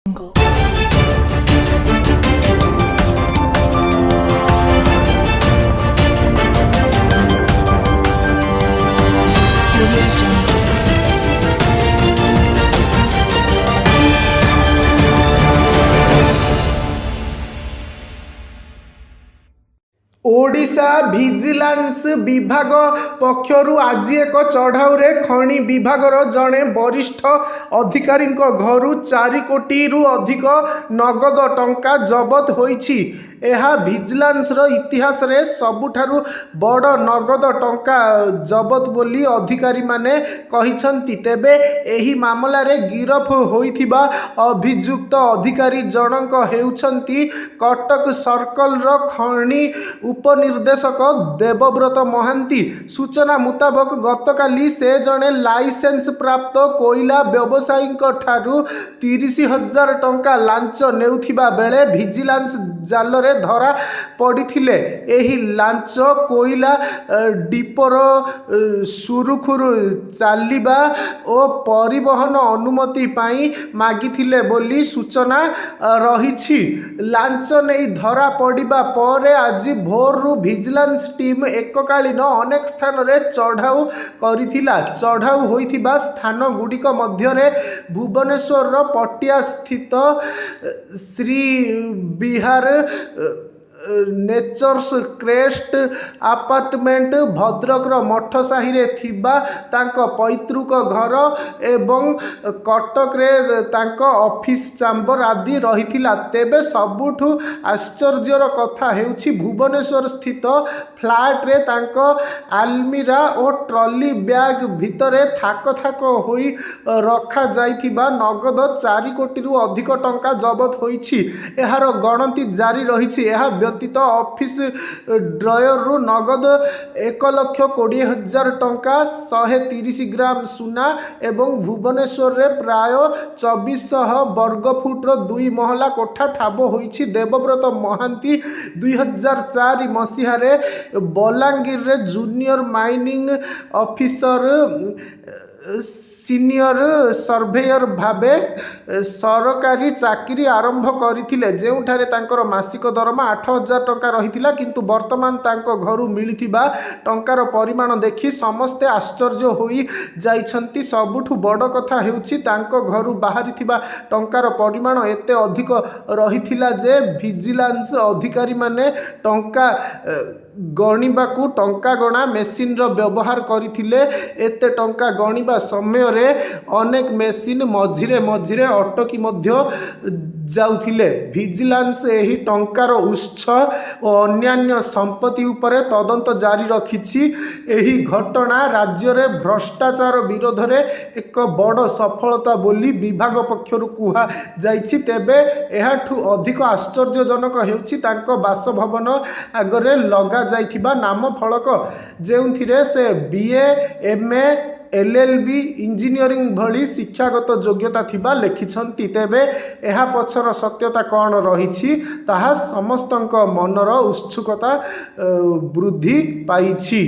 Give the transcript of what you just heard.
Jungle. Audio Jungle. Odisha vigilance विभाग पक्षरु आज एक चढ़ाऊ खनि विभागर जड़े वरिष्ठ अधिकारी घरु 4 कोटी रु अधिक नगद टंका जबत होईछि। यह भिजिलांस इतिहास रे सबुठारु बड़ नगद टंका जबत बोली अधिकारी माने कहिसंती। तेबे एही मामला रे गिरफ होइथिबा अभियुक्त अधिकारी जनक हेउछंती कटक सर्कल रो खनि उपनिर्देशक देवव्रत महांती। सूचना मुताबक गतकाली से जड़े लाइसेंस प्राप्त कोइला व्यवसायी ठारू 30,000 टंका लांच नेउथिबा बेले भिजिलांस जाल रे धरा पड़िथिले। एही लांच कोइला डिपोर सुरुखुरु चालिबा ओ परिवहन अनुमति पाई मागिथिले बोली सूचना रहिछि। लांच नै धरा पड़िबा परे आज भोरु भिजिलांस टीम एककालीन अनेक स्थान रे चढ़ाऊ करिथिला। चढ़ाऊ होइथिबा स्थान गुड़िक मध्यरे भुवनेश्वर पटिया स्थित श्री विहार नेचर्स क्रेस्ट अपार्टमेंट भद्रक मठ साहि रे थिबा तांको पैतृक घर एवं कटक रे तांको ऑफिस चैम्बर आदि रहिथिला। तेबे सबुठु आश्चर्यर कथा हेउछि भुवनेश्वर स्थित फ्लैट रे तांको आलमीरा और ट्रॉली बैग भितरे थाक थाक होई रखा जाइथिबा नगद 4 कोटी रु अधिक टंका जबत होईछि। एहार गणति जारी रहिछि। एहा व्यतीत ऑफिस ड्रॉयर रु नगद 1,20,000 टंका 130 ग्राम सुना एवं भुवनेश्वर रे प्राय 2400 वर्ग फुट 2 महला कोठा ठाब होईछि। देवव्रत महांती 2004 मसीह रे बलांगीर रे junior mining officer senior surveyor भावे सरकारी चाकरी आरंभ करथिले। जेउठारे तांकर मासिक दरमा 8,000 टंका रहिथिला किंतु वर्तमान तांको घरु मिलिथिबा टंकार परिमाण देखि समस्ते आश्चर्य होई जाइछंती। सबुठु बड़ कथा हेउछि तांको घरु बाहरिथिबा टंकार परिमाण एते अधिक रहिथिला जे भिजिलांस अधिकारी माने टंका गणिबाकू टंका गणा मेसीन रो व्यवहार करथिले। एते टंका गणिबा समय रे अनेक मेसीन मझिरे मझिरे अटकी मध्य जाउथिले। भिजिलांस एही टंकार उत्स और अन्यान्य संपत्ति उपरे तदंत जारी रखिछि। एही घटना राज्य रे भ्रष्टाचार विरोध रे एक बड़ सफलता बोली विभाग पक्षरु कुहा जाइछि। तेबे एहाठु अधिक आश्चर्यजनक हेउछि तांको बासभवन आगरे लगा जाइथिबा नाम फलक जेउथिरे से बीए एमए एलएलबी इंजीनियरिंग भली शिक्षागत योग्यता थिबा लेखिछंती। तेबे एहा पछर सत्यता कौन रहिछि ताहा समस्तंक मनर उत्सुकता वृद्धि पाइछि।